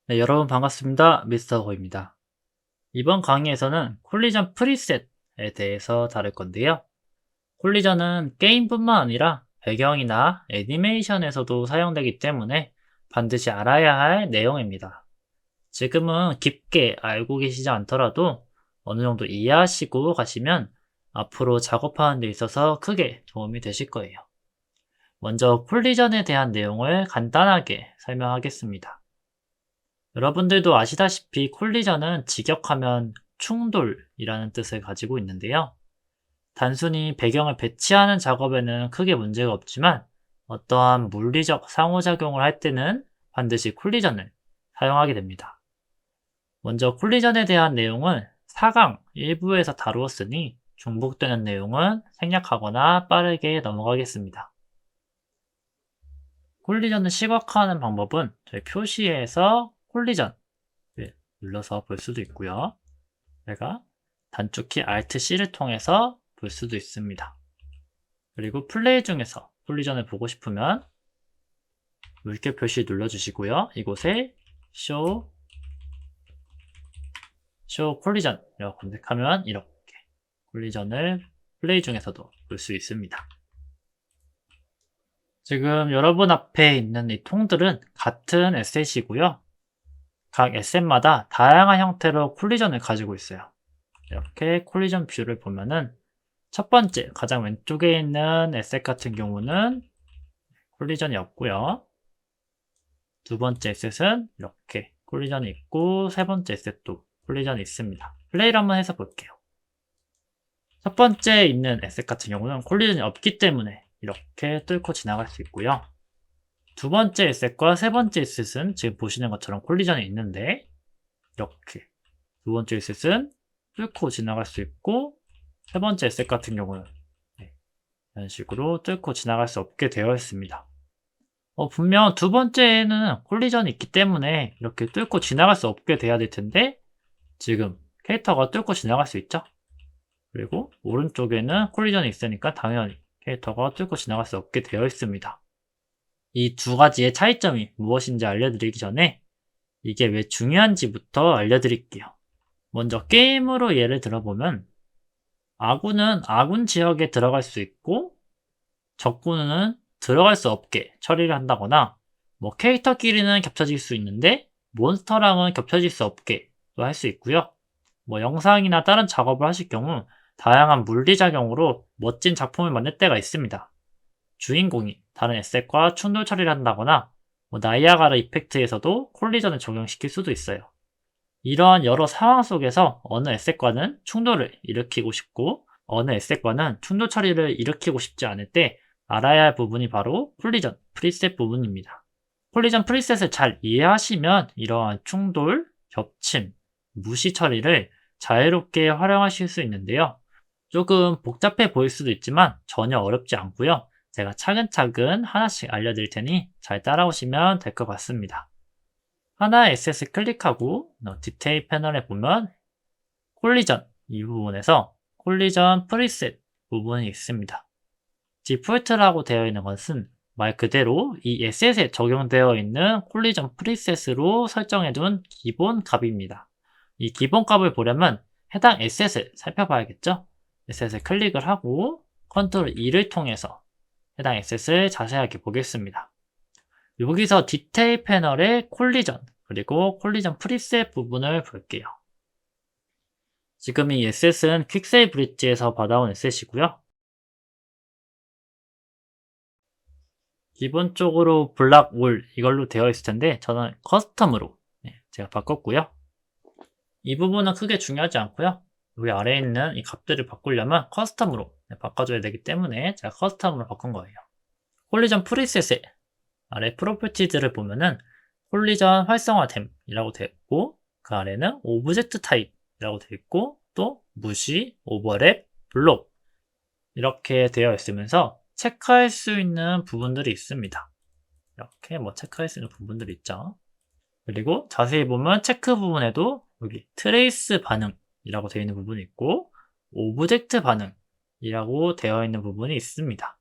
네, 여러분 반갑습니다. 미스터 고입니다. 이번 강의에서는 콜리전 프리셋에 대해서 다룰 건데요. 콜리전은 게임뿐만 아니라 배경이나 애니메이션에서도 사용되기 때문에 반드시 알아야 할 내용입니다. 지금은 깊게 알고 계시지 않더라도 어느 정도 이해하시고 가시면 앞으로 작업하는 데 있어서 크게 도움이 되실 거예요. 먼저 콜리전에 대한 내용을 간단하게 설명하겠습니다. 여러분들도 아시다시피 콜리전은 직역하면 충돌이라는 뜻을 가지고 있는데요. 단순히 배경을 배치하는 작업에는 크게 문제가 없지만 어떠한 물리적 상호작용을 할 때는 반드시 콜리전을 사용하게 됩니다. 먼저 콜리전에 대한 내용은 4강 일부에서 다루었으니 중복되는 내용은 생략하거나 빠르게 넘어가겠습니다. 콜리전을 시각화하는 방법은 저희 표시에서 콜리전 눌러서 볼 수도 있고요. 제가 단축키 Alt-C를 통해서 볼 수도 있습니다. 그리고 플레이 중에서 콜리전을 보고 싶으면 물결 표시 눌러주시고요. 이곳에 Show 콜리전 이라고 검색하면 이렇게 콜리전을 플레이 중에서도 볼 수 있습니다. 지금 여러분 앞에 있는 이 통들은 같은 에셋이고요. 각 에셋마다 다양한 형태로 콜리전을 가지고 있어요. 이렇게 콜리전 뷰를 보면은 첫 번째 가장 왼쪽에 있는 에셋 같은 경우는 콜리전이 없고요. 두 번째 에셋은 이렇게 콜리전이 있고 세 번째 에셋도 콜리전이 있습니다. 플레이를 한번 해서 볼게요. 첫 번째 있는 에셋 같은 경우는 콜리전이 없기 때문에 이렇게 뚫고 지나갈 수 있고요. 두 번째 에셋과 세 번째 에셋은 지금 보시는 것처럼 콜리전이 있는데 이렇게 두 번째 에셋은 뚫고 지나갈 수 있고 세 번째 에셋 같은 경우는 이런 식으로 뚫고 지나갈 수 없게 되어 있습니다. 분명 두 번째에는 콜리전이 있기 때문에 이렇게 뚫고 지나갈 수 없게 돼야 될 텐데 지금 캐릭터가 뚫고 지나갈 수 있죠? 그리고 오른쪽에는 콜리전이 있으니까 당연히 캐릭터가 뚫고 지나갈 수 없게 되어 있습니다. 이 두 가지의 차이점이 무엇인지 알려드리기 전에 이게 왜 중요한지부터 알려드릴게요. 먼저 게임으로 예를 들어보면 아군은 아군 지역에 들어갈 수 있고 적군은 들어갈 수 없게 처리를 한다거나 캐릭터끼리는 겹쳐질 수 있는데 몬스터랑은 겹쳐질 수 없게 할 수 있고요. 영상이나 다른 작업을 하실 경우 다양한 물리작용으로 멋진 작품을 만들 때가 있습니다. 주인공이 다른 에셋과 충돌 처리를 한다거나 나이아가라 이펙트에서도 콜리전을 적용시킬 수도 있어요. 이러한 여러 상황 속에서 어느 에셋과는 충돌을 일으키고 싶고 어느 에셋과는 충돌 처리를 일으키고 싶지 않을 때 알아야 할 부분이 바로 콜리전 프리셋 부분입니다. 콜리전 프리셋을 잘 이해하시면 이러한 충돌, 겹침, 무시 처리를 자유롭게 활용하실 수 있는데요. 조금 복잡해 보일 수도 있지만 전혀 어렵지 않고요. 제가 차근차근 하나씩 알려드릴 테니 잘 따라오시면 될 것 같습니다. 하나의 에셋을 클릭하고 디테일 패널에 보면 콜리전 이 부분에서 콜리전 프리셋 부분이 있습니다. 디폴트라고 되어 있는 것은 말 그대로 이 에셋에 적용되어 있는 콜리전 프리셋으로 설정해둔 기본 값입니다. 이 기본 값을 보려면 해당 에셋을 살펴봐야겠죠? 에셋을 클릭을 하고 컨트롤 E를 통해서 해당 에셋을 자세하게 보겠습니다. 여기서 디테일 패널의 콜리전 그리고 콜리전 프리셋 부분을 볼게요. 지금 이 에셋은 퀵세이 브릿지에서 받아온 에셋이고요. 기본적으로 블락 올 이걸로 되어 있을 텐데 저는 커스텀으로 제가 바꿨고요. 이 부분은 크게 중요하지 않고요. 여기 아래에 있는 이 값들을 바꾸려면 커스텀으로 바꿔줘야 되기 때문에 제가 커스텀으로 바꾼 거예요. 콜리전 프리셋의 아래 프로퍼티들을 보면은 콜리전 활성화됨이라고 되어 있고 그 아래는 오브젝트 타입이라고 되어 있고 또 무시, 오버랩, 블록 이렇게 되어 있으면서 체크할 수 있는 부분들이 있습니다. 이렇게 체크할 수 있는 부분들이 있죠. 그리고 자세히 보면 체크 부분에도 여기 트레이스 반응이라고 되어 있는 부분이 있고 오브젝트 반응이라고 되어 있는 부분이 있습니다.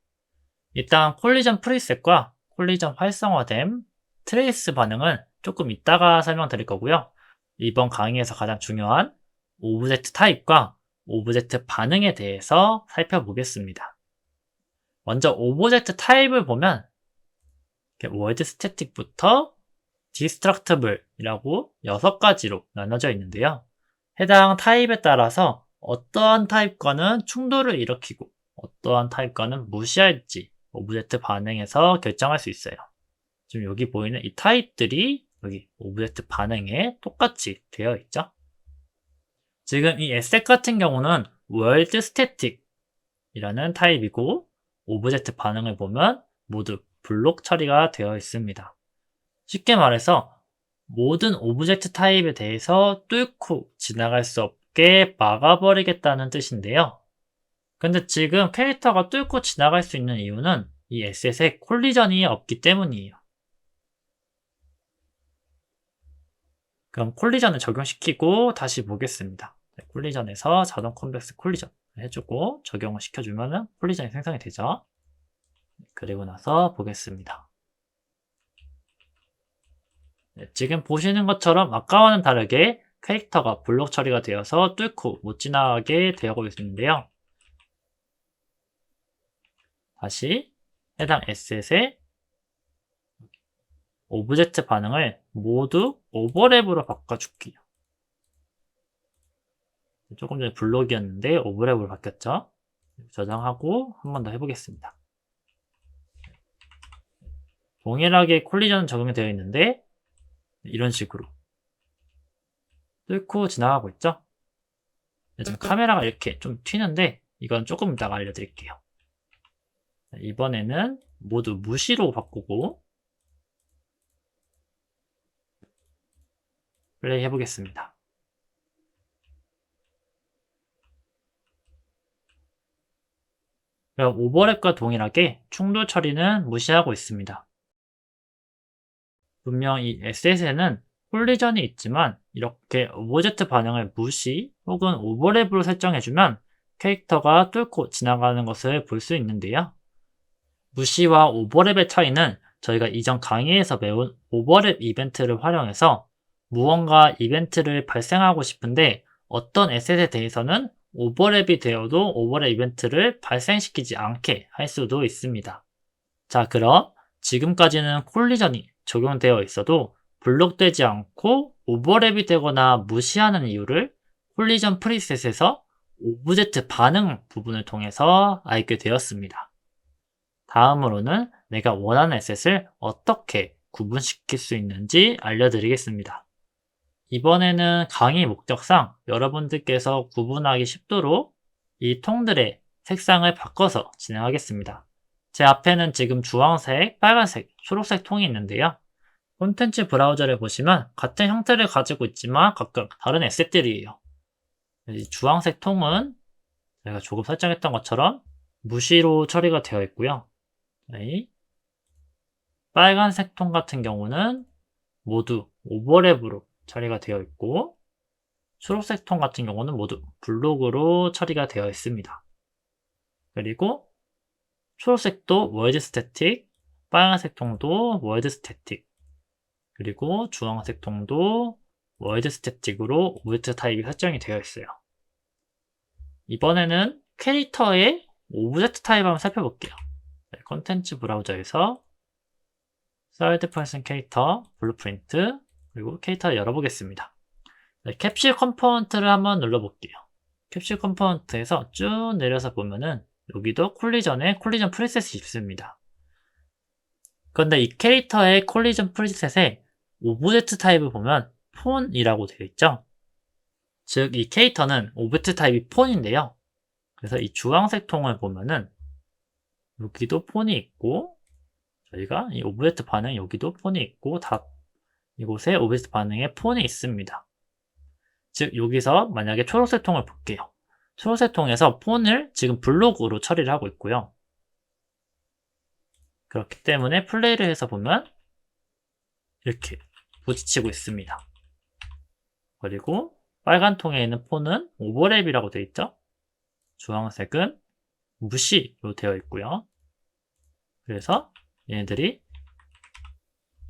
일단 콜리전 프리셋과 콜리전 활성화됨, 트레이스 반응은 조금 이따가 설명드릴 거고요. 이번 강의에서 가장 중요한 오브젝트 타입과 오브젝트 반응에 대해서 살펴보겠습니다. 먼저 오브젝트 타입을 보면 월드 스태틱부터 디스트럭터블이라고 6가지로 나눠져 있는데요. 해당 타입에 따라서 어떠한 타입과는 충돌을 일으키고 어떠한 타입과는 무시할지 오브젝트 반응에서 결정할 수 있어요. 지금 여기 보이는 이 타입들이 여기 오브젝트 반응에 똑같이 되어 있죠. 지금 이 에셋 같은 경우는 월드 스태틱이라는 타입이고 오브젝트 반응을 보면 모두 블록 처리가 되어 있습니다. 쉽게 말해서 모든 오브젝트 타입에 대해서 뚫고 지나갈 수 없게 막아버리겠다는 뜻인데요. 근데 지금 캐릭터가 뚫고 지나갈 수 있는 이유는 이 에셋에 콜리전이 없기 때문이에요. 그럼 콜리전을 적용시키고 다시 보겠습니다. 콜리전에서 자동 컨벡스 콜리전 해주고 적용을 시켜주면 콜리전이 생성이 되죠. 그리고 나서 보겠습니다. 지금 보시는 것처럼 아까와는 다르게 캐릭터가 블록 처리가 되어서 뚫고 못 지나가게 되고 있는데요. 다시 해당 에셋의 오브젝트 반응을 모두 오버랩으로 바꿔줄게요. 조금 전에 블록이었는데 오버랩으로 바뀌었죠. 저장하고 한 번 더 해보겠습니다. 동일하게 콜리전 적용이 되어 있는데 이런 식으로 뚫고 지나가고 있죠. 지금 카메라가 이렇게 좀 튀는데 이건 조금 이따가 알려드릴게요. 이번에는 모두 무시로 바꾸고 플레이 해보겠습니다. 그럼 오버랩과 동일하게 충돌 처리는 무시하고 있습니다. 분명 이 에셋에는 콜리전이 있지만 이렇게 오브젝트 반응을 무시 혹은 오버랩으로 설정해주면 캐릭터가 뚫고 지나가는 것을 볼 수 있는데요. 무시와 오버랩의 차이는 저희가 이전 강의에서 배운 오버랩 이벤트를 활용해서 무언가 이벤트를 발생하고 싶은데 어떤 에셋에 대해서는 오버랩이 되어도 오버랩 이벤트를 발생시키지 않게 할 수도 있습니다. 자, 그럼 지금까지는 콜리전이 적용되어 있어도 블록되지 않고 오버랩이 되거나 무시하는 이유를 콜리전 프리셋에서 오브젝트 반응 부분을 통해서 알게 되었습니다. 다음으로는 내가 원하는 에셋을 어떻게 구분시킬 수 있는지 알려드리겠습니다. 이번에는 강의 목적상 여러분들께서 구분하기 쉽도록 이 통들의 색상을 바꿔서 진행하겠습니다. 제 앞에는 지금 주황색, 빨간색, 초록색 통이 있는데요. 콘텐츠 브라우저를 보시면 같은 형태를 가지고 있지만 각각 다른 에셋들이에요. 이 주황색 통은 제가 조금 설정했던 것처럼 무시로 처리가 되어 있고요. 이 빨간색 통 같은 경우는 모두 오버랩으로 처리가 되어 있고 초록색 통 같은 경우는 모두 블록으로 처리가 되어 있습니다. 그리고 초록색도 월드 스태틱, 빨간색 통도 월드 스태틱, 그리고 주황색 통도 월드 스태틱으로 오브젝트 타입이 설정이 되어 있어요. 이번에는 캐릭터의 오브젝트 타입 한번 살펴볼게요. 콘텐츠 브라우저에서 사이드 퍼슨 캐릭터, 블루프린트, 그리고 캐릭터를 열어보겠습니다. 캡슐 컴포넌트를 한번 눌러볼게요. 캡슐 컴포넌트에서 쭉 내려서 보면은 여기도 콜리전에 콜리전 프리셋이 있습니다. 그런데 이 캐릭터의 콜리전 프리셋에 오브젝트 타입을 보면 폰이라고 되어 있죠. 즉, 이 캐릭터는 오브젝트 타입이 폰인데요. 그래서 이 주황색 통을 보면은 여기도 폰이 있고 저희가 이 오브젝트 반응 여기도 폰이 있고 다 이곳에 오브젝트 반응에 폰이 있습니다. 즉, 여기서 만약에 초록색 통을 볼게요. 초록색 통에서 폰을 지금 블록으로 처리를 하고 있고요. 그렇기 때문에 플레이를 해서 보면 이렇게 부딪히고 있습니다. 그리고 빨간 통에 있는 폰은 오버랩이라고 되어 있죠. 주황색은 무시로 되어 있고요. 그래서 얘네들이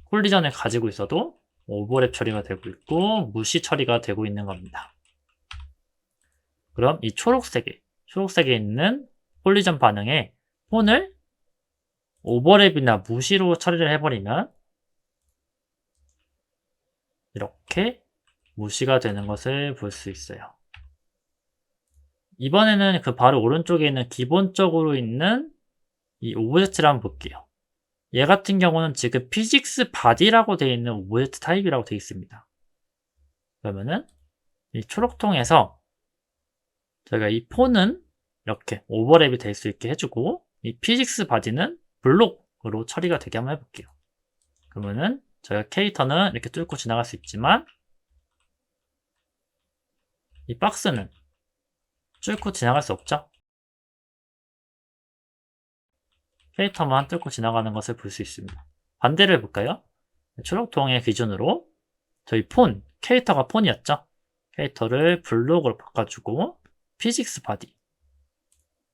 콜리전을 가지고 있어도 오버랩 처리가 되고 있고 무시 처리가 되고 있는 겁니다. 그럼 이 초록색에 있는 콜리전 반응에 폰을 오버랩이나 무시로 처리를 해버리면 이렇게 무시가 되는 것을 볼 수 있어요. 이번에는 그 바로 오른쪽에 있는 기본적으로 있는 이 오브젝트를 한번 볼게요. 얘 같은 경우는 지금 physics body라고 되어 있는 오브젝트 타입이라고 되어 있습니다. 그러면은 이 초록통에서 저희가 이 폰은 이렇게 오버랩이 될 수 있게 해주고 이 physics body는 블록으로 처리가 되게 한번 해볼게요. 그러면은 저희가 캐릭터는 이렇게 뚫고 지나갈 수 있지만 이 박스는 뚫고 지나갈 수 없죠? 캐릭터만 뚫고 지나가는 것을 볼 수 있습니다. 반대로 해볼까요? 초록통의 기준으로 저희 캐릭터가 폰이었죠? 캐릭터를 블록으로 바꿔주고 피직스 바디,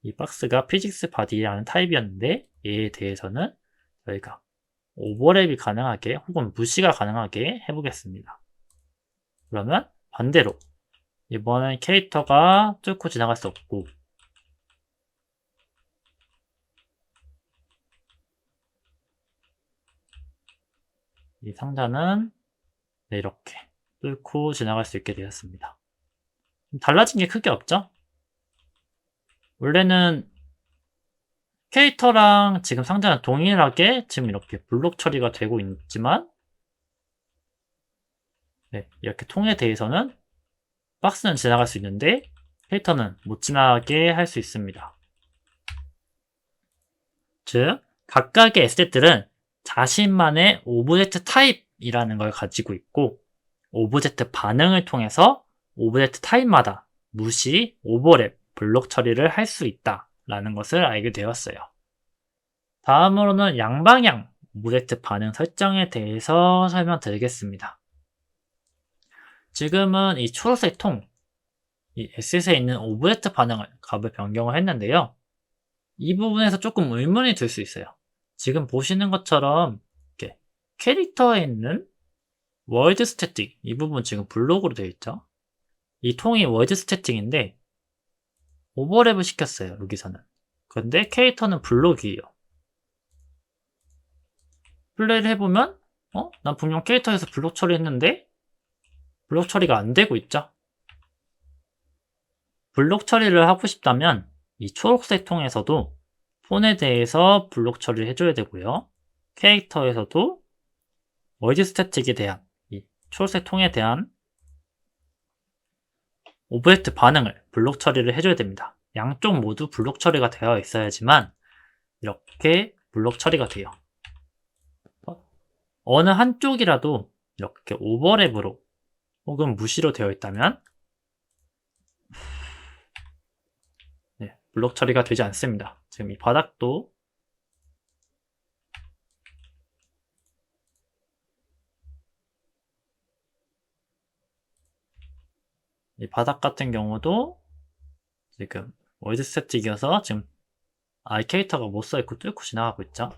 이 박스가 피직스 바디라는 타입이었는데 얘에 대해서는 저희가 오버랩이 가능하게 혹은 무시가 가능하게 해보겠습니다. 그러면 반대로 이번엔 캐릭터가 뚫고 지나갈 수 없고 이 상자는 이렇게 뚫고 지나갈 수 있게 되었습니다. 달라진 게 크게 없죠? 원래는 캐릭터랑 지금 상자는 동일하게 지금 이렇게 블록 처리가 되고 있지만 이렇게 통에 대해서는 박스는 지나갈 수 있는데 캐릭터는 못 지나가게 할 수 있습니다. 즉 각각의 에셋들은 자신만의 오브젝트 타입이라는 걸 가지고 있고 오브젝트 반응을 통해서 오브젝트 타입마다 무시, 오버랩, 블록 처리를 할 수 있다라는 것을 알게 되었어요. 다음으로는 양방향 오브젝트 반응 설정에 대해서 설명드리겠습니다. 지금은 이 초록색 이 S에 있는 오브젝트 반응을 값을 변경을 했는데요. 이 부분에서 조금 의문이 들 수 있어요. 지금 보시는 것처럼 이렇게 캐릭터에 있는 월드 스태틱 이 부분 지금 블록으로 되어 있죠. 이 통이 월드 스태틱인데 오버랩을 시켰어요. 여기서는. 그런데 캐릭터는 블록이에요. 플레이를 해보면 난 분명 캐릭터에서 블록 처리했는데 블록 처리가 안 되고 있죠. 블록 처리를 하고 싶다면 이 초록색 통에서도 폰에 대해서 블록 처리를 해줘야 되고요. 캐릭터에서도 월드 스태틱에 대한 이 초록색 통에 대한 오브젝트 반응을 블록 처리를 해줘야 됩니다. 양쪽 모두 블록 처리가 되어 있어야지만 이렇게 블록 처리가 돼요. 어느 한쪽이라도 이렇게 오버랩으로 혹은 무시로 되어 있다면 블록 처리가 되지 않습니다. 지금 이 바닥도 이 바닥 같은 경우도 지금 월드 스태틱이어서 지금 아이 캐릭터가 못 써있고 뚫고 지나가고 있죠.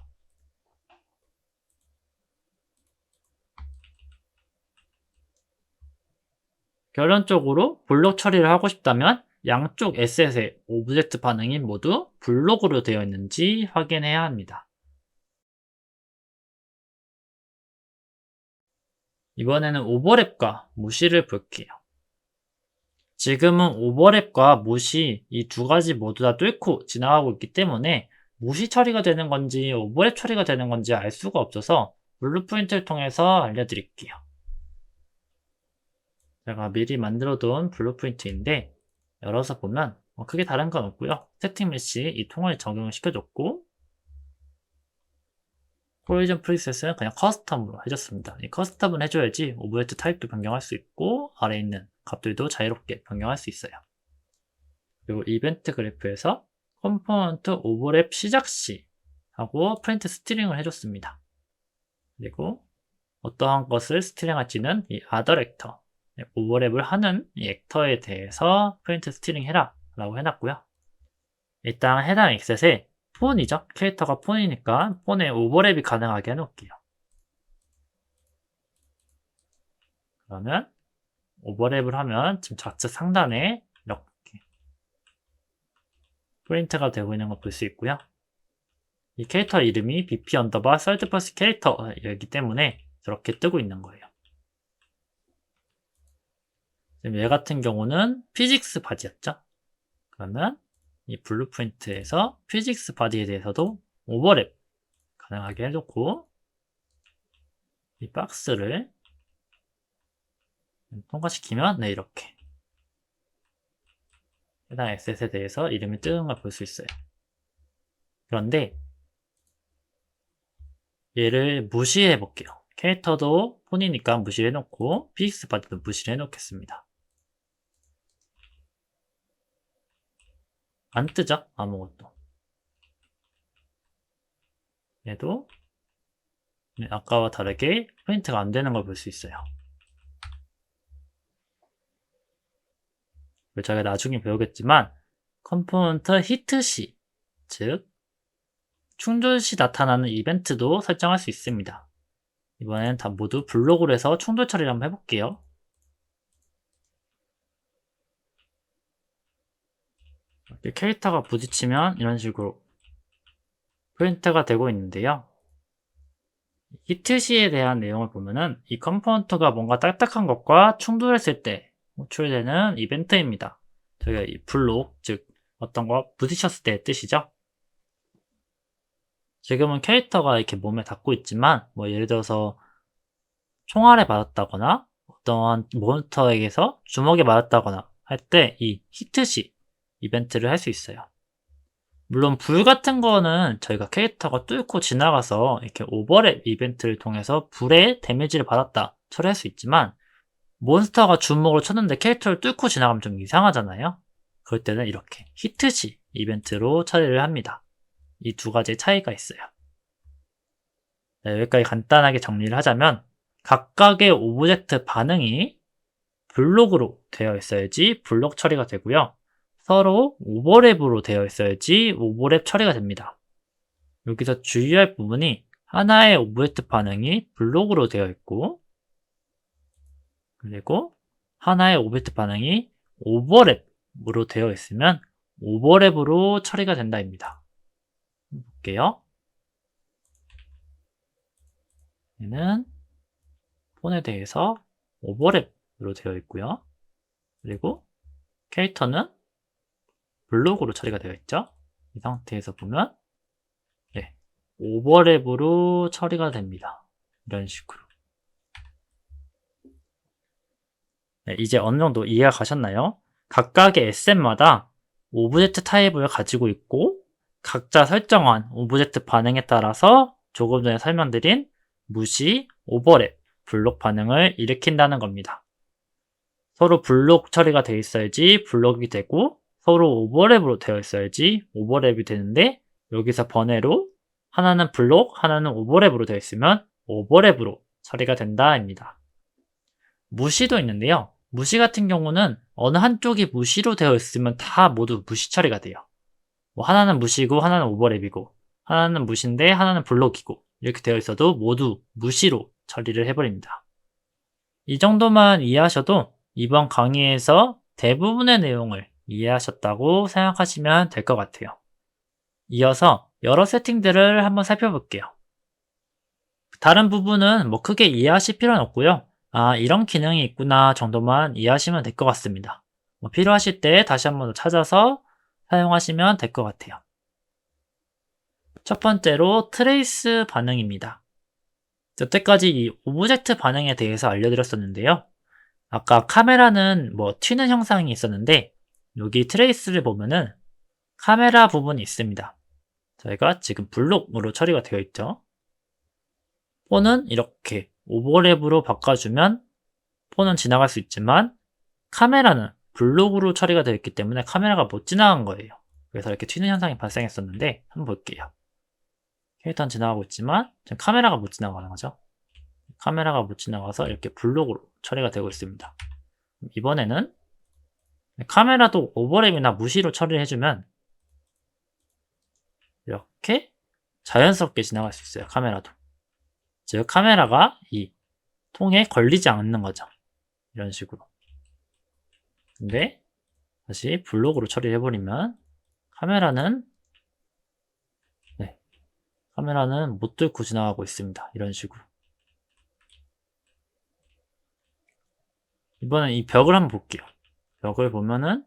결론적으로 블록 처리를 하고 싶다면 양쪽 에셋의 오브젝트 반응이 모두 블록으로 되어 있는지 확인해야 합니다. 이번에는 오버랩과 무시를 볼게요. 지금은 오버랩과 무시 이 두 가지 모두 다 뚫고 지나가고 있기 때문에 무시 처리가 되는 건지 오버랩 처리가 되는 건지 알 수가 없어서 블루프린트를 통해서 알려드릴게요. 제가 미리 만들어둔 블루프린트인데 열어서 보면 크게 다른 건 없고요. 세팅 메시 이 통을 적용시켜줬고 콜리전 프리셋은 그냥 커스텀으로 해줬습니다. 이 커스텀을 해줘야지 오브젝트 타입도 변경할 수 있고 아래에 있는 값들도 자유롭게 변경할 수 있어요. 그리고 이벤트 그래프에서 컴포넌트 오버랩 시작 시 하고 프린트 스트링을 해줬습니다. 그리고 어떠한 것을 스트링할지는 이 other actor 오버랩을 하는 이 액터에 대해서 프린트 스트링 해라 라고 해놨고요. 일단 해당 엑셋에 폰이죠. 캐릭터가 폰이니까 폰에 오버랩이 가능하게 해놓을게요. 그러면 오버랩을 하면 지금 좌측 상단에 이렇게 프린트가 되고 있는 걸 볼 수 있고요. 이 캐릭터 이름이 bp 언더바 third person 캐릭터이기 때문에 저렇게 뜨고 있는 거예요. 지금 얘 같은 경우는 피직스 바디였죠. 그러면 이 블루프린트에서 피직스 바디에 대해서도 오버랩 가능하게 해놓고 이 박스를 통과시키면 네, 이렇게 해당 에셋에 대해서 이름이 뜨는 걸 볼 수 있어요. 그런데 얘를 무시해 볼게요. 캐릭터도 폰이니까 무시해 놓고 피직스 바디도 무시해 놓겠습니다. 안 뜨죠? 아무것도. 얘도 아까와 다르게 프린트가 안 되는 걸 볼 수 있어요. 저희가 나중에 배우겠지만 컴포넌트 히트 시, 즉 충돌 시 나타나는 이벤트도 설정할 수 있습니다. 이번엔 다 모두 블록으로 해서 충돌 처리를 한번 해볼게요. 이렇게 캐릭터가 부딪히면 이런 식으로 프린트가 되고 있는데요. 히트 시에 대한 내용을 보면은 이 컴포넌트가 뭔가 딱딱한 것과 충돌했을 때 호출되는 이벤트입니다. 저희가 이 블록, 즉 어떤 거 부딪혔을 때의 뜻이죠. 지금은 캐릭터가 이렇게 몸에 닿고 있지만 뭐 예를 들어서 총알에 맞았다거나 어떠한 몬스터에게서 주먹에 맞았다거나 할 때 이 히트시 이벤트를 할 수 있어요. 물론 불 같은 거는 저희가 캐릭터가 뚫고 지나가서 이렇게 오버랩 이벤트를 통해서 불에 데미지를 받았다 처리할 수 있지만 몬스터가 주먹으로 쳤는데 캐릭터를 뚫고 지나가면 좀 이상하잖아요. 그럴 때는 이렇게 히트시 이벤트로 처리를 합니다. 이 두 가지의 차이가 있어요. 네, 여기까지 간단하게 정리를 하자면 각각의 오브젝트 반응이 블록으로 되어 있어야지 블록 처리가 되고요. 서로 오버랩으로 되어 있어야지 오버랩 처리가 됩니다. 여기서 주의할 부분이 하나의 오브젝트 반응이 블록으로 되어 있고 그리고 하나의 오브젝트 반응이 오버랩으로 되어 있으면 오버랩으로 처리가 된다입니다. 볼게요. 얘는 폰에 대해서 오버랩으로 되어 있고요. 그리고 캐릭터는 블록으로 처리가 되어 있죠. 이 상태에서 보면 네, 오버랩으로 처리가 됩니다. 이런 식으로. 네, 이제 어느 정도 이해가 가셨나요? 각각의 에셋마다 오브젝트 타입을 가지고 있고 각자 설정한 오브젝트 반응에 따라서 조금 전에 설명드린 무시, 오버랩, 블록 반응을 일으킨다는 겁니다. 서로 블록 처리가 되어 있어야지 블록이 되고 서로 오버랩으로 되어 있어야지 오버랩이 되는데 여기서 번외로 하나는 블록, 하나는 오버랩으로 되어 있으면 오버랩으로 처리가 된다입니다. 무시도 있는데요. 무시 같은 경우는 어느 한쪽이 무시로 되어 있으면 다 모두 무시 처리가 돼요. 뭐 하나는 무시고 하나는 오버랩이고 하나는 무시인데 하나는 블록이고 이렇게 되어 있어도 모두 무시로 처리를 해버립니다. 이 정도만 이해하셔도 이번 강의에서 대부분의 내용을 이해하셨다고 생각하시면 될 것 같아요. 이어서 여러 세팅들을 한번 살펴볼게요. 다른 부분은 뭐 크게 이해하실 필요는 없고요. 아, 이런 기능이 있구나 정도만 이해하시면 될 것 같습니다. 뭐 필요하실 때 다시 한번 더 찾아서 사용하시면 될 것 같아요. 첫 번째로 트레이스 반응입니다. 여태까지 이 오브젝트 반응에 대해서 알려드렸었는데요. 아까 카메라는 뭐 튀는 형상이 있었는데 여기 트레이스를 보면은 카메라 부분이 있습니다. 저희가 지금 블록으로 처리가 되어 있죠. 폰은 이렇게 오버랩으로 바꿔주면 폰은 지나갈 수 있지만 카메라는 블록으로 처리가 되어 있기 때문에 카메라가 못 지나간 거예요. 그래서 이렇게 튀는 현상이 발생했었는데 한번 볼게요. 캐릭터는 지나가고 있지만 지금 카메라가 못 지나가는 거죠. 카메라가 못 지나가서 이렇게 블록으로 처리가 되고 있습니다. 이번에는 카메라도 오버랩이나 무시로 처리를 해주면 이렇게 자연스럽게 지나갈 수 있어요. 카메라도. 즉 카메라가 이 통에 걸리지 않는 거죠. 이런 식으로. 근데 다시 블록으로 처리해버리면 카메라는 못 뚫고 지나가고 있습니다. 이런 식으로. 이번엔 이 벽을 한번 볼게요. 벽을 보면은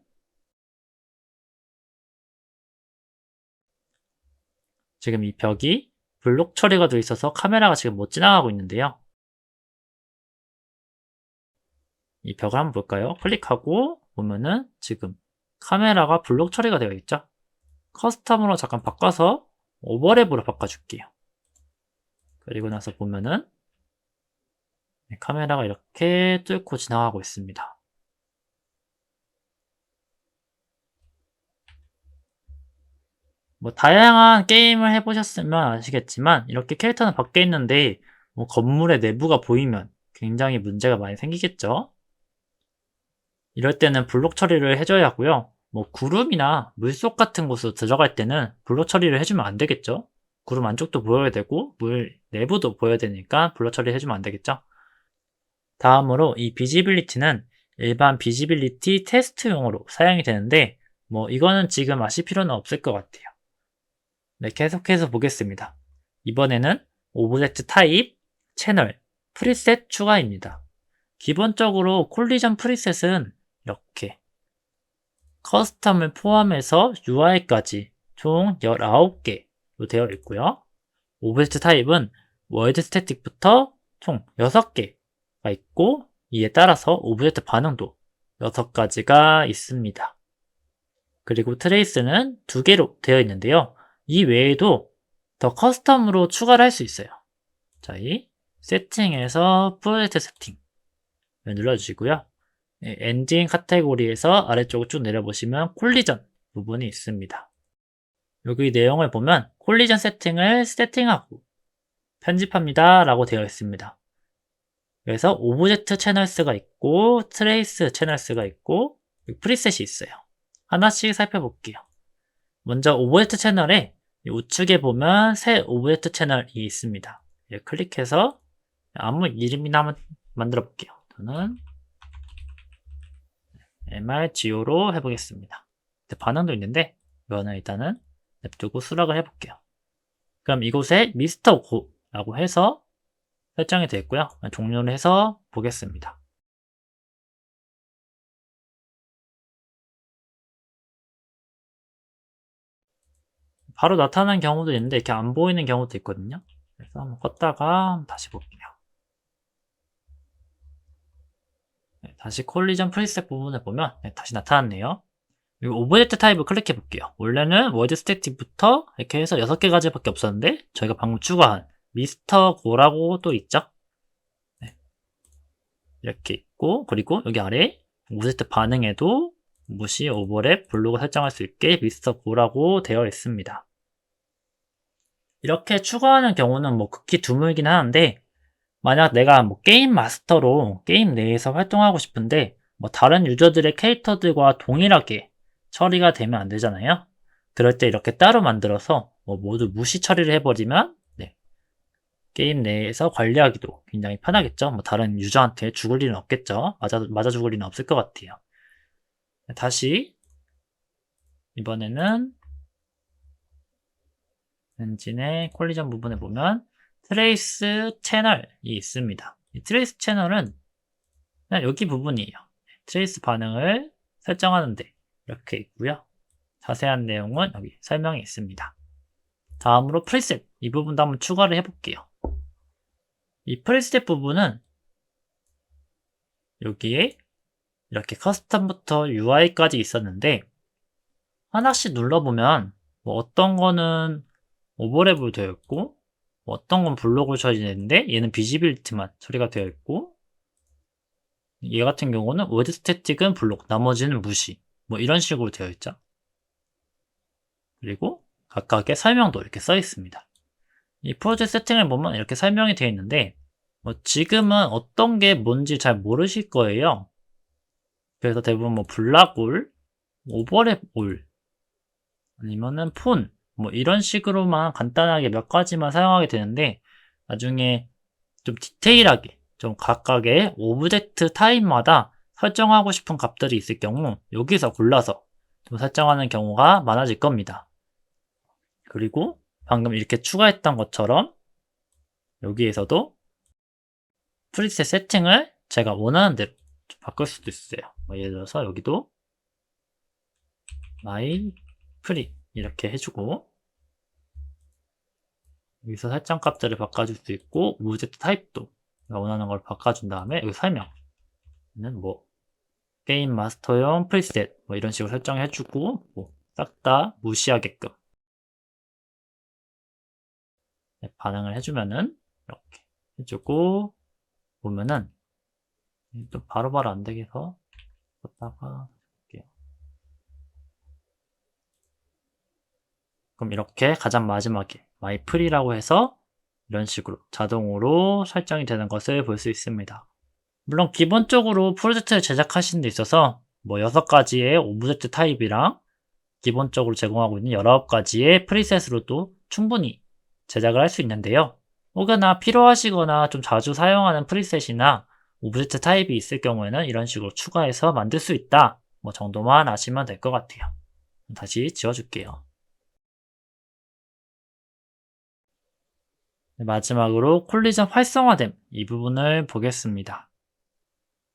지금 이 벽이 블록 처리가 되어 있어서 카메라가 지금 못 지나가고 있는데요. 이 벽을 한번 볼까요? 클릭하고 보면은 지금 카메라가 블록 처리가 되어 있죠. 커스텀으로 잠깐 바꿔서 오버랩으로 바꿔줄게요. 그리고 나서 보면은 카메라가 이렇게 뚫고 지나가고 있습니다. 뭐 다양한 게임을 해보셨으면 아시겠지만 이렇게 캐릭터는 밖에 있는데 뭐 건물의 내부가 보이면 굉장히 문제가 많이 생기겠죠. 이럴 때는 블록 처리를 해줘야 하고요. 뭐 구름이나 물속 같은 곳으로 들어갈 때는 블록 처리를 해주면 안 되겠죠. 구름 안쪽도 보여야 되고 물 내부도 보여야 되니까 블록 처리 해주면 안 되겠죠. 다음으로 이 비지빌리티는 일반 비지빌리티 테스트용으로 사용이 되는데 뭐 이거는 지금 아실 필요는 없을 것 같아요. 네, 계속해서 보겠습니다. 이번에는 오브젝트 타입, 채널, 프리셋 추가입니다. 기본적으로 콜리전 프리셋은 이렇게 커스텀을 포함해서 UI까지 총 19개로 되어 있고요. 오브젝트 타입은 월드 스태틱부터 총 6개가 있고 이에 따라서 오브젝트 반응도 6가지가 있습니다. 그리고 트레이스는 2개로 되어 있는데요. 이 외에도 더 커스텀으로 추가를 할 수 있어요. 자, 이 세팅에서 프로젝트 세팅 눌러주시고요. 엔진 카테고리에서 아래쪽으로 쭉 내려보시면 콜리전 부분이 있습니다. 여기 내용을 보면 콜리전 세팅을 세팅하고 편집합니다 라고 되어 있습니다. 그래서 오브젝트 채널스가 있고 트레이스 채널스가 있고 프리셋이 있어요. 하나씩 살펴볼게요. 먼저 오브젝트 채널에 우측에 보면 새 오브젝트 채널이 있습니다. 클릭해서 아무 이름이나 한번 만들어 볼게요. 저는 MRGO로 해보겠습니다. 반응도 있는데 이거는 일단은 냅두고 수락을 해볼게요. 그럼 이곳에 미스터 고라고 해서 설정이 되어 있고요. 종료를 해서 보겠습니다. 바로 나타나는 경우도 있는데 이렇게 안 보이는 경우도 있거든요. 그래서 한번 껐다가 다시 볼게요. 다시 콜리전 프리셋 부분을 보면 다시 나타났네요. 그리고 오브젝트 타입을 클릭해 볼게요. 원래는 월드 스태틱부터 이렇게 해서 6개까지 밖에 없었는데 저희가 방금 추가한 미스터 고라고 또 있죠. 이렇게 있고 그리고 여기 아래 오브젝트 반응에도 무시, 오버랩, 블록을 설정할 수 있게 미스터 고라고 되어 있습니다. 이렇게 추가하는 경우는 뭐 극히 드물긴 하는데 만약 내가 뭐 게임 마스터로 게임 내에서 활동하고 싶은데 뭐 다른 유저들의 캐릭터들과 동일하게 처리가 되면 안 되잖아요. 그럴 때 이렇게 따로 만들어서 뭐 모두 무시 처리를 해버리면 게임 내에서 관리하기도 굉장히 편하겠죠. 뭐 다른 유저한테 죽을 일은 없겠죠. 맞아 죽을 일은 없을 것 같아요. 다시 이번에는 엔진의 콜리전 부분에 보면 트레이스 채널이 있습니다. 이 트레이스 채널은 그냥 여기 부분이에요. 트레이스 반응을 설정하는데 이렇게 있고요. 자세한 내용은 여기 설명이 있습니다. 다음으로 프리셋 이 부분도 한번 추가를 해볼게요. 이 프리셋 부분은 여기에 이렇게 커스텀부터 UI까지 있었는데 하나씩 눌러보면 뭐 어떤 거는 오버랩으로 되어 있고 뭐 어떤 건 블록으로 처리되는데 얘는 비지빌리티만 처리가 되어 있고 얘 같은 경우는 월드 스태틱은 블록 나머지는 무시 뭐 이런 식으로 되어 있죠. 그리고 각각의 설명도 이렇게 써 있습니다. 이 프로젝트 세팅을 보면 이렇게 설명이 되어 있는데 뭐 지금은 어떤 게 뭔지 잘 모르실 거예요. 그래서 대부분 뭐 블락올, 오버랩 올 아니면은 폰 뭐 이런 식으로만 간단하게 몇 가지만 사용하게 되는데 나중에 좀 디테일하게 좀 각각의 오브젝트 타입마다 설정하고 싶은 값들이 있을 경우 여기서 골라서 좀 설정하는 경우가 많아질 겁니다. 그리고 방금 이렇게 추가했던 것처럼 여기에서도 프리셋 세팅을 제가 원하는 대로 좀 바꿀 수도 있어요. 예를 들어서 여기도 my 프리 이렇게 해주고 여기서 설정 값들을 바꿔줄 수 있고 오브젝트 타입도 내가 원하는 걸 바꿔준 다음에 여기 설명은 뭐 게임 마스터용 프리셋 뭐 이런 식으로 설정해주고 뭐 싹 다 무시하게끔 반응을 해주면은 이렇게 해주고 보면은 좀 바로바로 안 되게 해서 뒀다가 볼게요. 그럼 이렇게 가장 마지막에 myFree라고 해서 이런 식으로 자동으로 설정이 되는 것을 볼 수 있습니다. 물론 기본적으로 프로젝트를 제작하시는 데 있어서 뭐 6가지의 오브젝트 타입이랑 기본적으로 제공하고 있는 19가지의 프리셋으로도 충분히 제작을 할 수 있는데요. 혹여나 필요하시거나 좀 자주 사용하는 프리셋이나 오브젝트 타입이 있을 경우에는 이런 식으로 추가해서 만들 수 있다 뭐 정도만 아시면 될 것 같아요. 다시 지워줄게요. 마지막으로 콜리전 활성화됨 이 부분을 보겠습니다.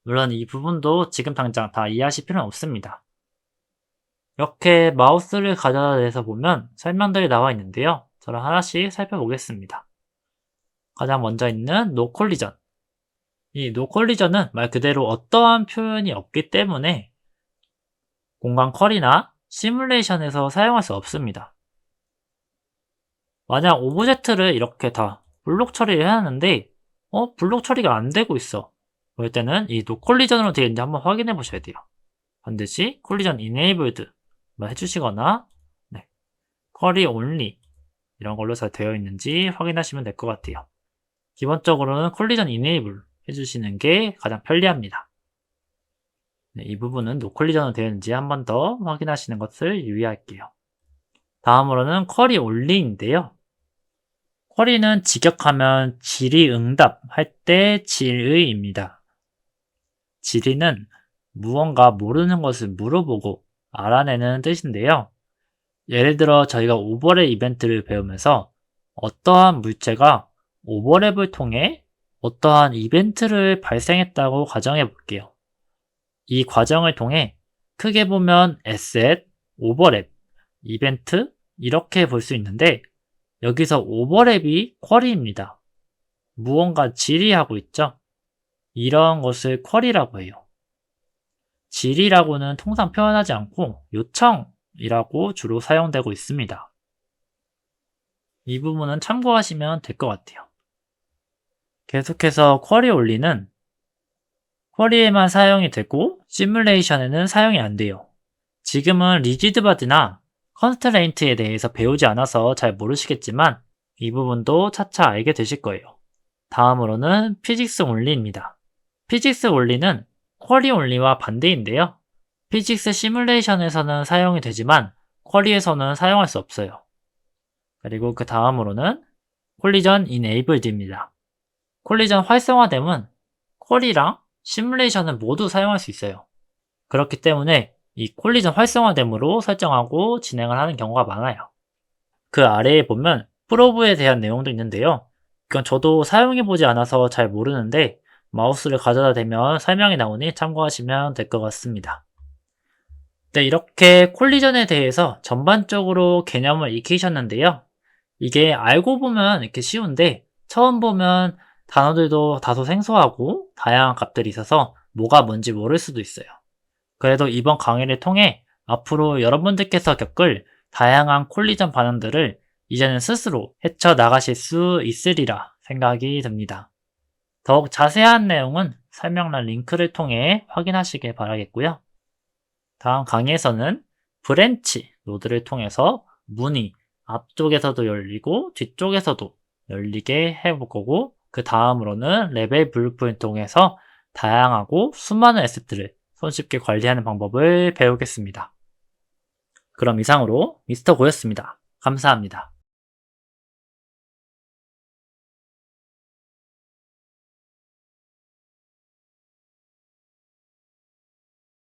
물론 이 부분도 지금 당장 다 이해하실 필요는 없습니다. 이렇게 마우스를 가져다 대서 보면 설명들이 나와 있는데요. 저랑 하나씩 살펴보겠습니다. 가장 먼저 있는 노콜리전. 이 노콜리전은 말 그대로 어떠한 표현이 없기 때문에 공간 컬이나 시뮬레이션에서 사용할 수 없습니다. 만약 오브젝트를 이렇게 다 블록 처리를 해놨는데 블록 처리가 안 되고 있어. 그럴 때는 이 노콜리전으로 되어 있는지 한번 확인해 보셔야 돼요. 반드시 콜리전 enabled 해주시거나 쿼리 only 이런 걸로 잘 되어 있는지 확인하시면 될 것 같아요. 기본적으로는 콜리전 enable 해주시는 게 가장 편리합니다. 이 부분은 노콜리전으로 되어 있는지 한 번 더 확인하시는 것을 유의할게요. 다음으로는 쿼리 only인데요. 쿼리는 직역하면 질의응답 할 때 질의입니다. 질의는 무언가 모르는 것을 물어보고 알아내는 뜻인데요. 예를 들어 저희가 오버랩 이벤트를 배우면서 어떠한 물체가 오버랩을 통해 어떠한 이벤트를 발생했다고 가정해 볼게요. 이 과정을 통해 크게 보면 에셋, 오버랩, 이벤트 이렇게 볼 수 있는데 여기서 오버랩이 쿼리입니다. 무언가 질의하고 있죠? 이런 것을 쿼리라고 해요. 질의라고는 통상 표현하지 않고 요청이라고 주로 사용되고 있습니다. 이 부분은 참고하시면 될 것 같아요. 계속해서 쿼리 only는 쿼리에만 사용이 되고 시뮬레이션에는 사용이 안 돼요. 지금은 리지드바디나 컨스트레인트에 대해서 배우지 않아서 잘 모르시겠지만 이 부분도 차차 알게 되실 거예요. 다음으로는 피직스 only입니다. 피직스 only는 쿼리 only와 반대인데요. 피직스 시뮬레이션에서는 사용이 되지만 쿼리에서는 사용할 수 없어요. 그리고 그 다음으로는 콜리전 enabled입니다. 콜리전 활성화됨은 쿼리랑 시뮬레이션은 모두 사용할 수 있어요. 그렇기 때문에 이 콜리전 활성화됨으로 설정하고 진행을 하는 경우가 많아요. 그 아래에 보면 프로브에 대한 내용도 있는데요. 이건 저도 사용해보지 않아서 잘 모르는데 마우스를 가져다 대면 설명이 나오니 참고하시면 될 것 같습니다. 네, 이렇게 콜리전에 대해서 전반적으로 개념을 익히셨는데요. 이게 알고 보면 이렇게 쉬운데 처음 보면 단어들도 다소 생소하고 다양한 값들이 있어서 뭐가 뭔지 모를 수도 있어요. 그래도 이번 강의를 통해 앞으로 여러분들께서 겪을 다양한 콜리전 반응들을 이제는 스스로 헤쳐나가실 수 있으리라 생각이 듭니다. 더욱 자세한 내용은 설명란 링크를 통해 확인하시길 바라겠고요. 다음 강의에서는 브랜치 노드를 통해서 문이 앞쪽에서도 열리고 뒤쪽에서도 열리게 해볼 거고 그 다음으로는 레벨 블루프린트 통해서 다양하고 수많은 에셋들을 손쉽게 관리하는 방법을 배우겠습니다. 그럼 이상으로 미스터 고였습니다. 감사합니다.